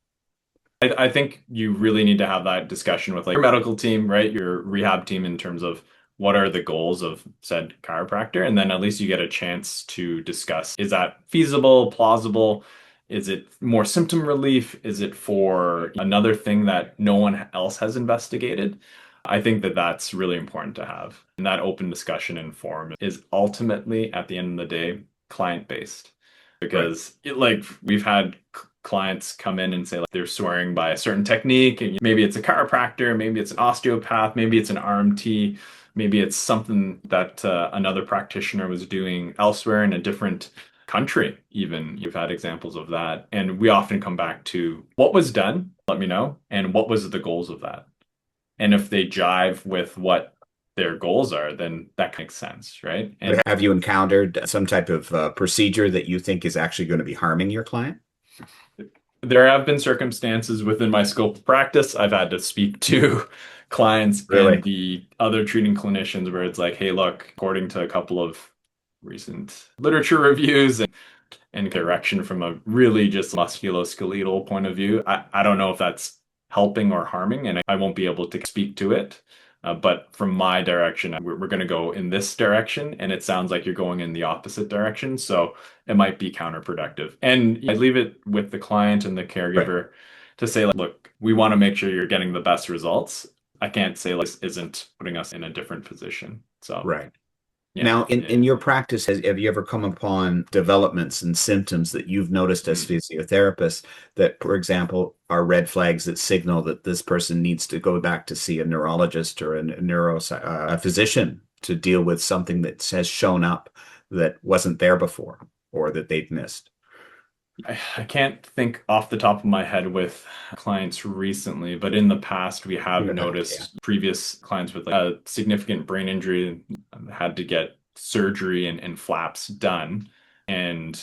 I think you really need to have that discussion with like your medical team, right? Your rehab team in terms of what are the goals of said chiropractor. And then at least you get a chance to discuss, is that feasible, plausible? Is it more symptom relief? Is it for another thing that no one else has investigated? I think that that's really important to have. And that open discussion and forum is ultimately, at the end of the day, client based Right. because like we've had clients come in and say like they're swearing by a certain technique, and maybe it's a chiropractor, maybe it's an osteopath, maybe it's an RMT, maybe it's something that another practitioner was doing elsewhere in a different country. Even you've had examples of that, and we often come back to what was done, let me know, and what was the goals of that. And if they jive with what their goals are, then that makes sense, right? And But have you encountered some type of procedure that you think is actually going to be harming your client? there have been circumstances within my scope of practice. I've had to speak to clients and Really? the other treating clinicians where it's like, hey, look, according to a couple of recent literature reviews and direction from a really just musculoskeletal point of view. I don't know if that's helping or harming, and I won't be able to speak to it. But from my direction, we're going to go in this direction, and it sounds like you're going in the opposite direction. So it might be counterproductive. And I leave it with the client and the Right. caregiver to say, like, look, we want to make sure you're getting the best results. I can't say like this isn't putting us in a different position. So Right. yeah, Now, in, yeah. in your practice, have you ever come upon developments and symptoms that you've noticed as Mm. physiotherapists that, for example, are red flags that signal that this person needs to go back to see a neurologist or a physician to deal with something that has shown up that wasn't there before or that they've missed? I can't think off the top of my head with clients recently, but in the past, we In have the past, yeah. noticed previous clients with like, a significant brain injury had to get surgery and flaps done. And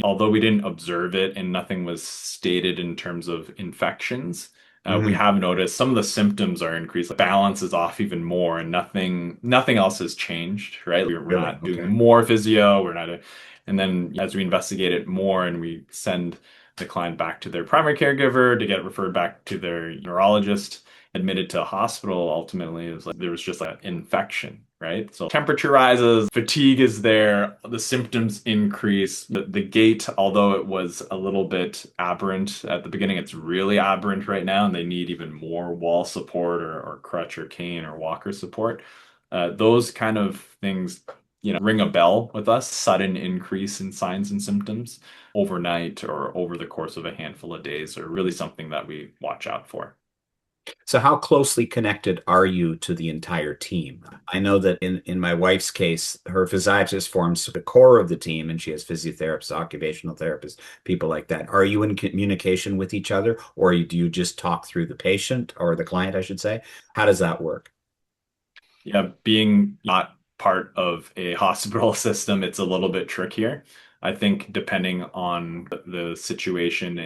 although we didn't observe it and nothing was stated in terms of infections, we Hmm. have noticed some of the symptoms are increased. Like, balance is off even more, and nothing else has changed, right? We're Really? not doing Okay. more physio. We're not. And then as we investigate it more and we send the client back to their primary caregiver to get referred back to their neurologist, admitted to a hospital, ultimately, it was like there was just like an infection, right? So temperature rises, fatigue is there, the symptoms increase. The gait, although it was a little bit aberrant at the beginning, it's really aberrant right now, and they need even more wall support or crutch or cane or walker support. Those kind of things ring a bell with us, sudden increase in signs and symptoms overnight or over the course of a handful of days are really something that we watch out for. So how closely connected are you to the entire team? I know that in my wife's case, her physiatrist forms the core of the team and she has physiotherapists, occupational therapists, people like that. Are you in communication with each other or do you just talk through the patient or the client, I should say? How does that work? Yeah, being not part of a hospital system, it's a little bit trickier. I think depending on the situation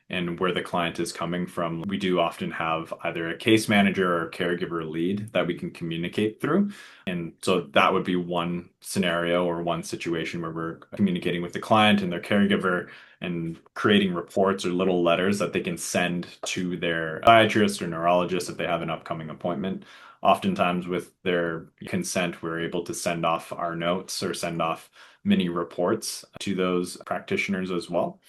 and where the client is coming from, we do often have either a case manager or a caregiver lead that we can communicate through. And so that would be one scenario or one situation where we're communicating with the client and their caregiver and creating reports or little letters that they can send to their podiatrist or neurologist if they have an upcoming appointment. Oftentimes, with their consent, we're able to send off our notes or send off mini reports to those practitioners as well.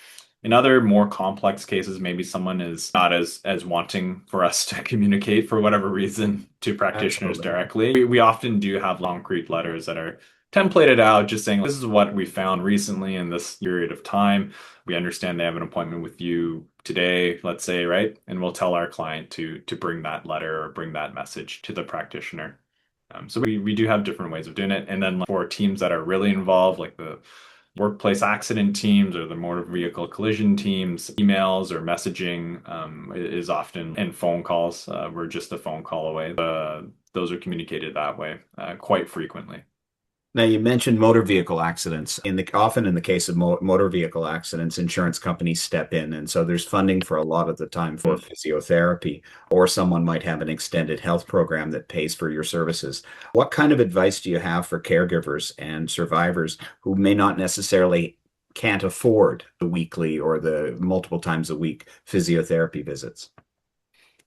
In other more complex cases, maybe someone is not as wanting for us to communicate for whatever reason to practitioners Absolutely. directly. We often do have concrete letters that are templated out, just saying, this is what we found recently in this period of time. We understand they have an appointment with you today, let's say, right? And we'll tell our client to bring that letter or bring that message to the practitioner. So we do have different ways of doing it. And then for teams that are really involved, like the workplace accident teams or the motor vehicle collision teams, emails or messaging is often, and phone calls. We're just a phone call away. Those are communicated that way quite frequently. Now, you mentioned motor vehicle accidents. Often in the case of motor vehicle accidents, insurance companies step in, and so there's funding for a lot of the time for Mm. physiotherapy, or someone might have an extended health program that pays for your services. What kind of advice do you have for caregivers and survivors who may not necessarily can't afford the weekly or the multiple times a week physiotherapy visits?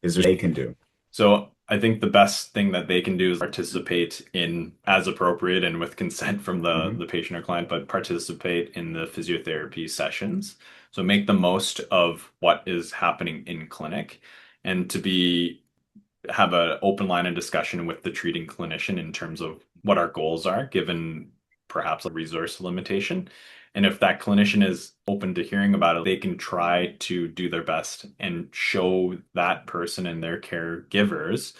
Is there they can do? So I think the best thing that they can do is participate in, as appropriate and with consent from Mhm. the patient or client, but participate in the physiotherapy sessions. So make the most of what is happening in clinic and to be have an open line of discussion with the treating clinician in terms of what our goals are, given perhaps a resource limitation. And if that clinician is open to hearing about it, they can try to do their best and show that person and their caregivers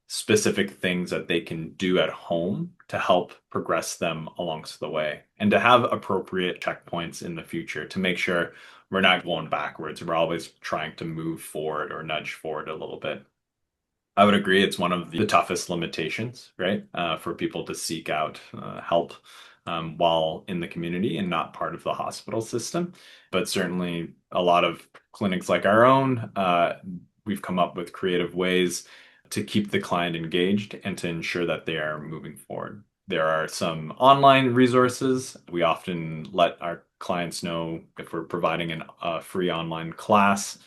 specific things that they can do at home to help progress them alongst the way and to have appropriate checkpoints in the future to make sure we're not going backwards. We're always trying to move forward or nudge forward a little bit. I would agree. It's one of the toughest limitations, right? For people to seek out help while in the community and not part of the hospital system. But certainly, a lot of clinics like our own, we've come up with creative ways to keep the client engaged and to ensure that they are moving forward. There are some online resources. We often let our clients know if we're providing a free online class.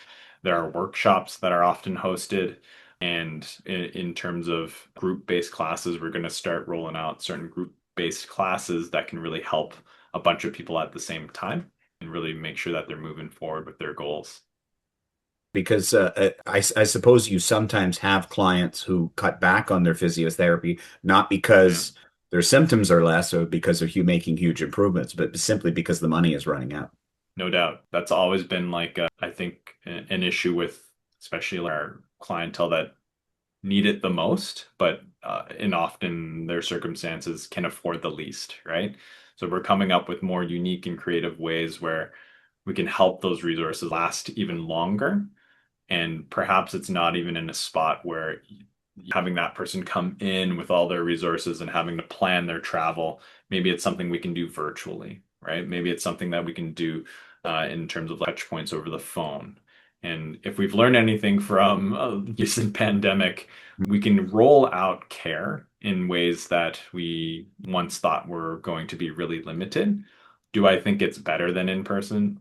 There are workshops that are often hosted. And in terms of group-based classes, we're going to start rolling out certain group-based classes that can really help a bunch of people at the same time and really make sure that they're moving forward with their goals. Because I suppose you sometimes have clients who cut back on their physiotherapy, not Yeah, because their symptoms are less or because of you making huge improvements, but simply because the money is running out. no doubt. That's always been like, I think, an issue with especially our clientele that need it the most, but in often their circumstances can afford the least, right? So we're coming up with more unique and creative ways where we can help those resources last even longer. And perhaps it's not even in a spot where having that person come in with all their resources and having to plan their travel. Maybe it's something we can do virtually, right? Maybe it's something that we can do in terms of touch points over the phone. And if we've learned anything from a recent pandemic, we can roll out care in ways that we once thought were going to be really limited. Do I think it's better than in person?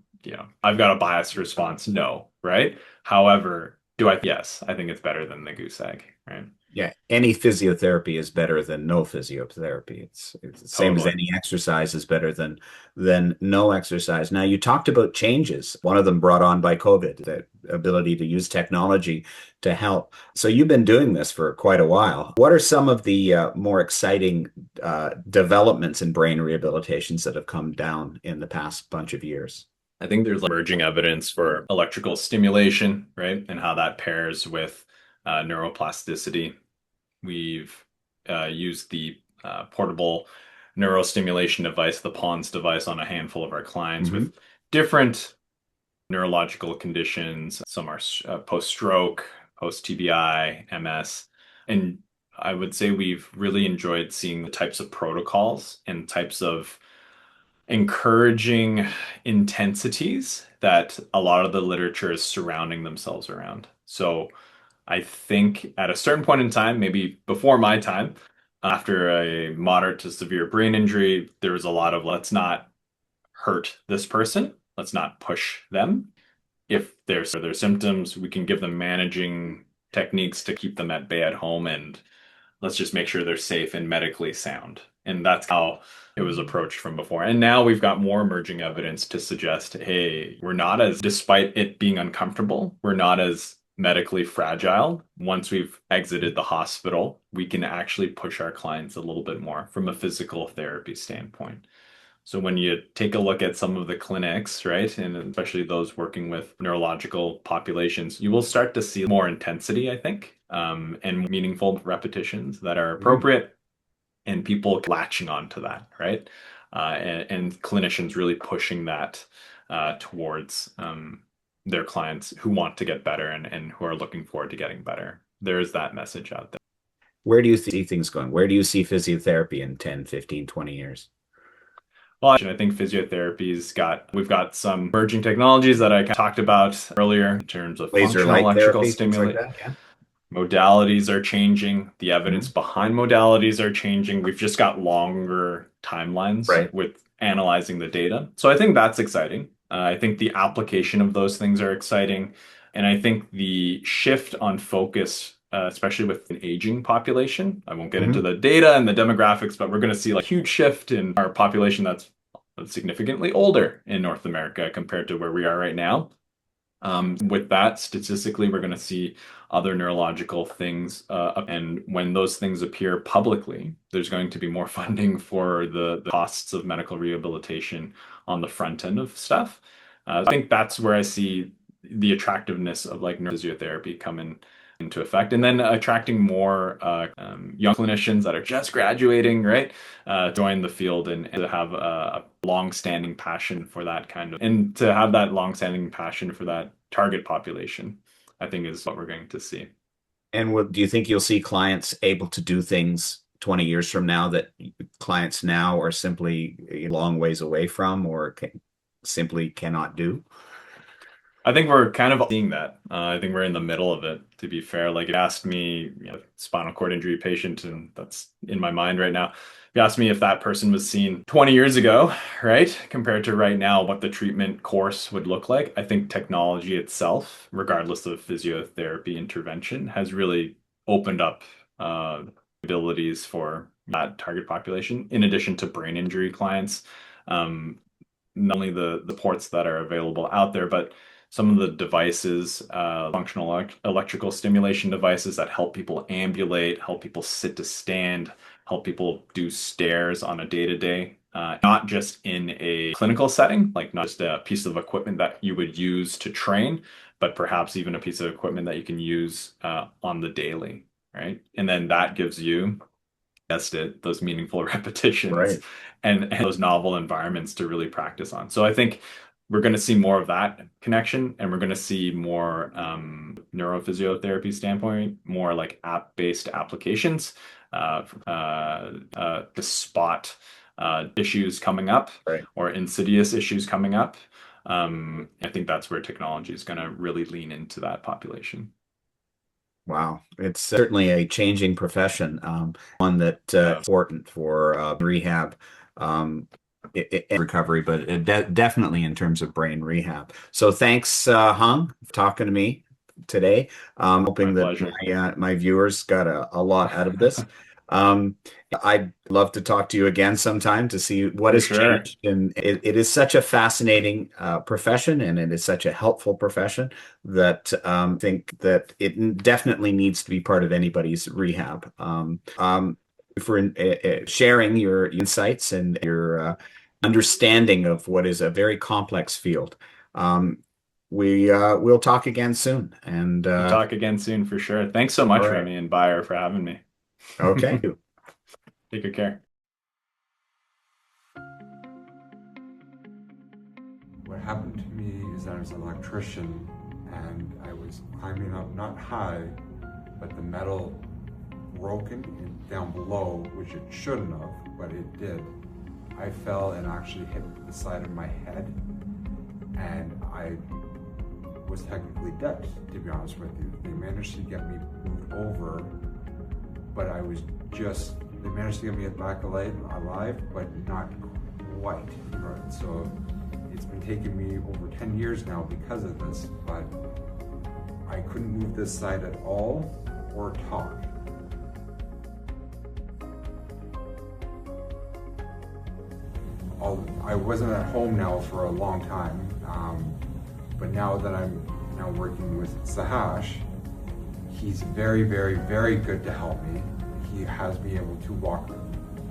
I've got a biased response, no, right? However, do I? Yes, I think it's better than the goose egg, right? Yeah, any physiotherapy is better than no physiotherapy. It's the same as Totally. any exercise is better than no exercise. Now, you talked about changes. One of them brought on by COVID, the ability to use technology to help. So you've been doing this for quite a while. What are some of the more exciting developments in brain rehabilitations that have come down in the past bunch of years? I think there's emerging evidence for electrical stimulation, right? And how that pairs with neuroplasticity. We've used the portable neurostimulation device, the PONS device, on a handful of our clients Hmm. with different neurological conditions. Some are post-stroke, post-TBI, MS. And I would say we've really enjoyed seeing the types of protocols and types of encouraging intensities that a lot of the literature is surrounding themselves around. So I think at a certain point in time, maybe before my time, after a moderate to severe brain injury, there was a lot of let's not hurt this person, let's not push them. If there's their symptoms, we can give them managing techniques to keep them at bay at home, and let's just make sure they're safe and medically sound. And that's how it was approached from before. And now we've got more emerging evidence to suggest, hey, we're not as, despite it being uncomfortable, we're not as medically fragile. Once we've exited the hospital, we can actually push our clients a little bit more from a physical therapy standpoint. So when you take a look at some of the clinics, right, and especially those working with neurological populations, you will start to see more intensity, I think, and meaningful repetitions that are appropriate and people latching onto that, right? And clinicians really pushing that towards their clients who want to get better and who are looking forward to getting better. There is that message out there. Where do you see things going? Where do you see physiotherapy in 10, 15, 20 years? Well, I think we've got some emerging technologies that I talked about earlier in terms of Laser functional light electrical therapy, things like stimulation. that. Yeah. Modalities are changing. The evidence Mhm. behind modalities are changing. We've just got longer timelines Right. with analyzing the data. So I think that's exciting. I think the application of those things are exciting. And I think the shift on focus, especially with an aging population, I won't get into Hmm. the data and the demographics, but we're going to see like huge shift in our population that's significantly older in North America compared to where we are right now. With that, statistically, we're going to see other neurological things. And when those things appear publicly, there's going to be more funding for the costs of medical rehabilitation on the front end of stuff. I think that's where I see the attractiveness of like neurophysiotherapy come into effect. And then attracting more young clinicians that are just graduating, right? Join the field and to have a long-standing passion for that kind of, and to have that long-standing passion for that target population, I think is what we're going to see. And do you think you'll see clients able to do things 20 years from now that clients now are simply a long ways away from or simply cannot do? I think we're kind of seeing that. I think we're in the middle of it, to be fair. Like, it asked me, spinal cord injury patient, and that's in my mind right now. You asked me if that person was seen 20 years ago, right? Compared to right now, what the treatment course would look like. I think technology itself, regardless of physiotherapy intervention, has really opened up abilities for that target population, in addition to brain injury clients. Um, Not only the ports that are available out there, but some of the devices, functional electrical stimulation devices that help people ambulate, help people sit to stand, help people do stairs on a day-to-day, not just in a clinical setting, like not just a piece of equipment that you would use to train, but perhaps even a piece of equipment that you can use on the daily, right? And then that gives you test it, those meaningful repetitions Right. and those novel environments to really practice on. So I think we're going to see more of that connection, and we're going to see more neurophysiotherapy standpoint, more like app-based applications to spot issues coming up Right. or insidious issues coming up. I think that's where technology is going to really lean into that population. Wow. It's certainly a changing profession, one that important for rehab, um, recovery, but definitely in terms of brain rehab. So thanks, Hung, for talking to me today. My Hoping that pleasure. my viewers got a lot out of this. Um, I'd love to talk to you again sometime to see what For has sure. changed. And it is such a fascinating profession, and it is such a helpful profession that think that it definitely needs to be part of anybody's rehab. For sharing your insights and your understanding of what is a very complex field. Um, we'll talk again soon. And We'll talk again soon for sure. Thanks so all much, right. Remy and Bayer, for having me. Okay. Take good care. What happened to me is that I was an electrician and I was climbing up, not high, but the metal broken down below, which it shouldn't have, but it did. I fell and actually hit the side of my head, and I was technically dead, to be honest with you. They managed to get me moved over, but they managed to get me back alive, but not quite. So it's been taking me over 10 years now because of this, but I couldn't move this side at all or talk. I wasn't at home now for a long time, but now that I'm now working with Sahash, he's very, very, very good to help me. He has me able to walk,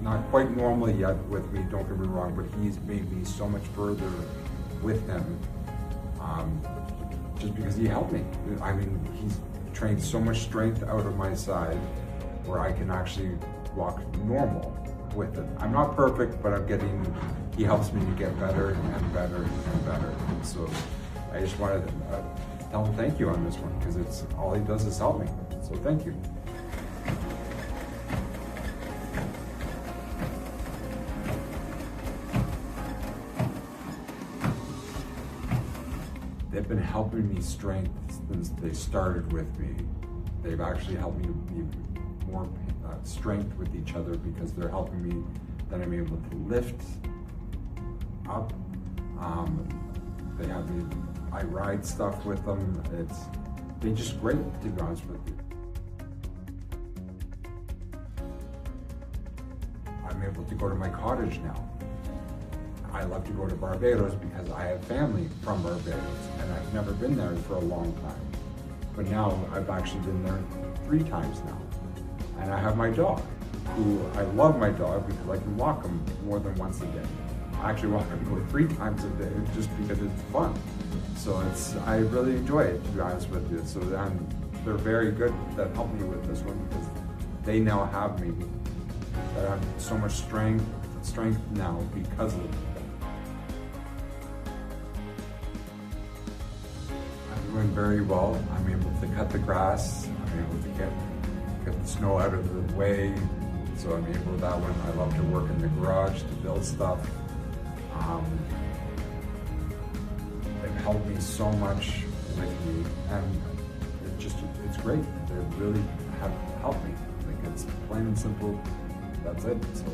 not quite normally yet with me, don't get me wrong, but he's made me so much further with him, just because he helped me. I mean, he's trained so much strength out of my side where I can actually walk normal with it. I'm not perfect, but he helps me to get better and better and better. So I just wanted to tell him thank you on this one, because it's all he does is help me. So thank you. They've been helping me strength since they started with me. They've actually helped me be more strength with each other, because they're helping me that I'm able to lift up. I ride stuff with them. They're just great, to be honest with you. I'm able to go to my cottage now. I love to go to Barbados because I have family from Barbados, and I've never been there for a long time. But now I've actually been there 3 times now. And I have my dog, who I love my dog because I can walk him more than once a day. I actually walk him 3 times a day just because it's fun. So I really enjoy it, to be honest with you. So they're very good that help me with this one, because they now have me that I have so much strength now because of it. I'm doing very well. I'm able to cut the grass. I'm able to get the snow out of the way. So I'm able to that one. I love to work in the garage to build stuff. They've helped me so much with me, and it's great. They really have helped me. Like, it's plain and simple. That's it. So.